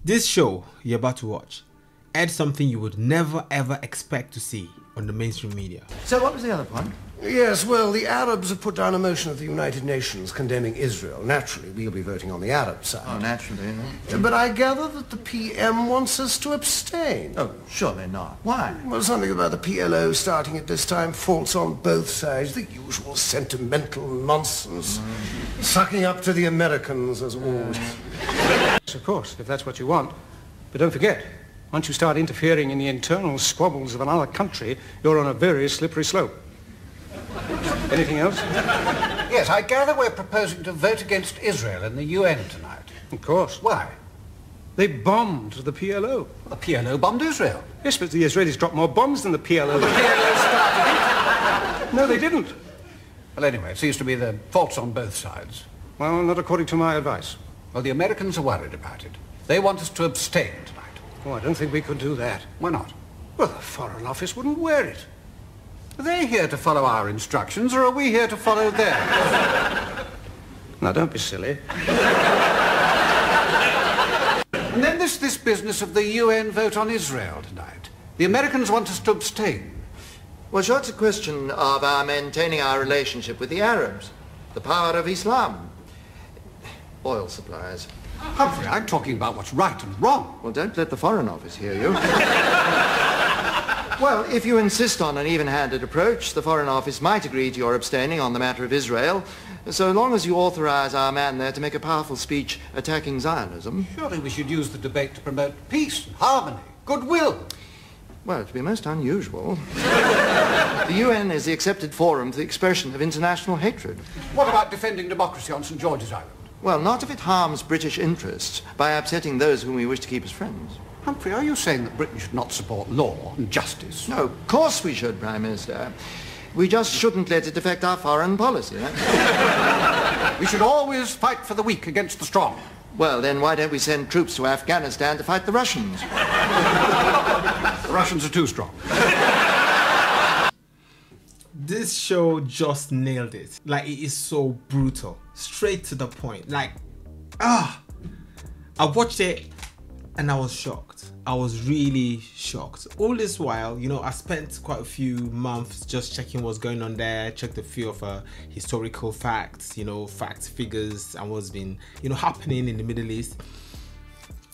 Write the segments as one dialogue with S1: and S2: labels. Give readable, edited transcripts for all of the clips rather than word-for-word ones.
S1: This show you're about to watch adds something you would never ever expect to see on the mainstream media.
S2: So what was the other point?
S3: Yes, well, the Arabs have put down a motion of the United Nations condemning Israel. Naturally, we'll be voting on the Arab side.
S2: Oh, naturally.
S3: But I gather that the PM wants us to abstain.
S2: Oh, surely not. Why?
S3: Well, something about the PLO starting at this time, faults on both sides, the usual sentimental nonsense. Sucking up to the Americans, as always.
S4: Of course, if that's what you want. But don't forget, once you start interfering in the internal squabbles of another country, you're on a very slippery slope. Anything else?
S5: Yes, I gather we're proposing to vote against Israel in the UN tonight.
S4: Of course.
S5: Why?
S4: They bombed the PLO.
S5: The PLO bombed Israel.
S4: Yes, but the Israelis dropped more bombs than the PLO.
S5: The PLO started it.
S4: No, they didn't.
S5: Well, anyway, it seems to be the faults on both sides.
S4: Well, not according to my advice.
S5: Well, the Americans are worried about it. They want us to abstain tonight.
S4: Oh, I don't think we could do that.
S5: Why not?
S4: Well, the Foreign Office wouldn't wear it.
S5: Are they here to follow our instructions, or are we here to follow theirs?
S4: Now, don't be silly.
S5: And then there's this business of the UN vote on Israel tonight. The Americans want us to abstain.
S2: Well, sure, it's a question of our maintaining our relationship with the Arabs, the power of Islam, oil supplies.
S5: Humphrey, I'm talking about what's right and wrong.
S2: Well, don't let the Foreign Office hear you. Well, if you insist on an even-handed approach, the Foreign Office might agree to your abstaining on the matter of Israel, so long as you authorize our man there to make a powerful speech attacking Zionism.
S5: Surely we should use the debate to promote peace and harmony, goodwill.
S2: Well, it'd be most unusual. The UN is the accepted forum for the expression of international hatred.
S5: What about defending democracy on St. George's Island?
S2: Well, not if it harms British interests by upsetting those whom we wish to keep as friends.
S5: Humphrey, are you saying that Britain should not support law and justice?
S2: No, of course we should, Prime Minister. We just shouldn't let it affect our foreign policy.
S5: We should always fight for the weak against the strong.
S2: Well, then why don't we send troops to Afghanistan to fight the Russians?
S5: The Russians are too strong.
S1: This show just nailed it. Like, it is so brutal, straight to the point. Like, I watched it and I was shocked. I was really shocked. All this while, you know, I spent quite a few months just checking what's going on there, checked a few of historical facts, you know, facts, figures, and what's been, you know, happening in the Middle East.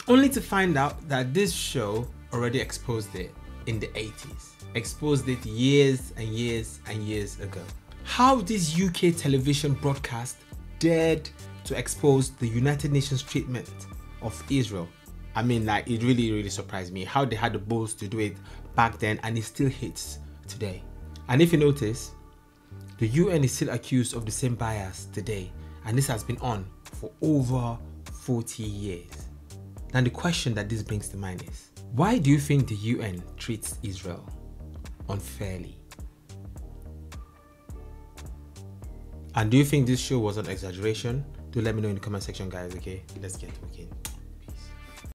S1: Only to find out that this show already exposed it in the 80s. Exposed it years and years and years ago. How this UK television broadcast dared to expose the United Nations treatment of Israel. I mean, like, it really surprised me how they had the balls to do it back then, and it still hits today. And if you notice, the UN is still accused of the same bias today, and this has been on for over 40 years. Now the question that this brings to mind is, why do you think the UN treats Israel unfairly? And do you think this show was an exaggeration? Do let me know in the comment section, guys. Okay, let's get working.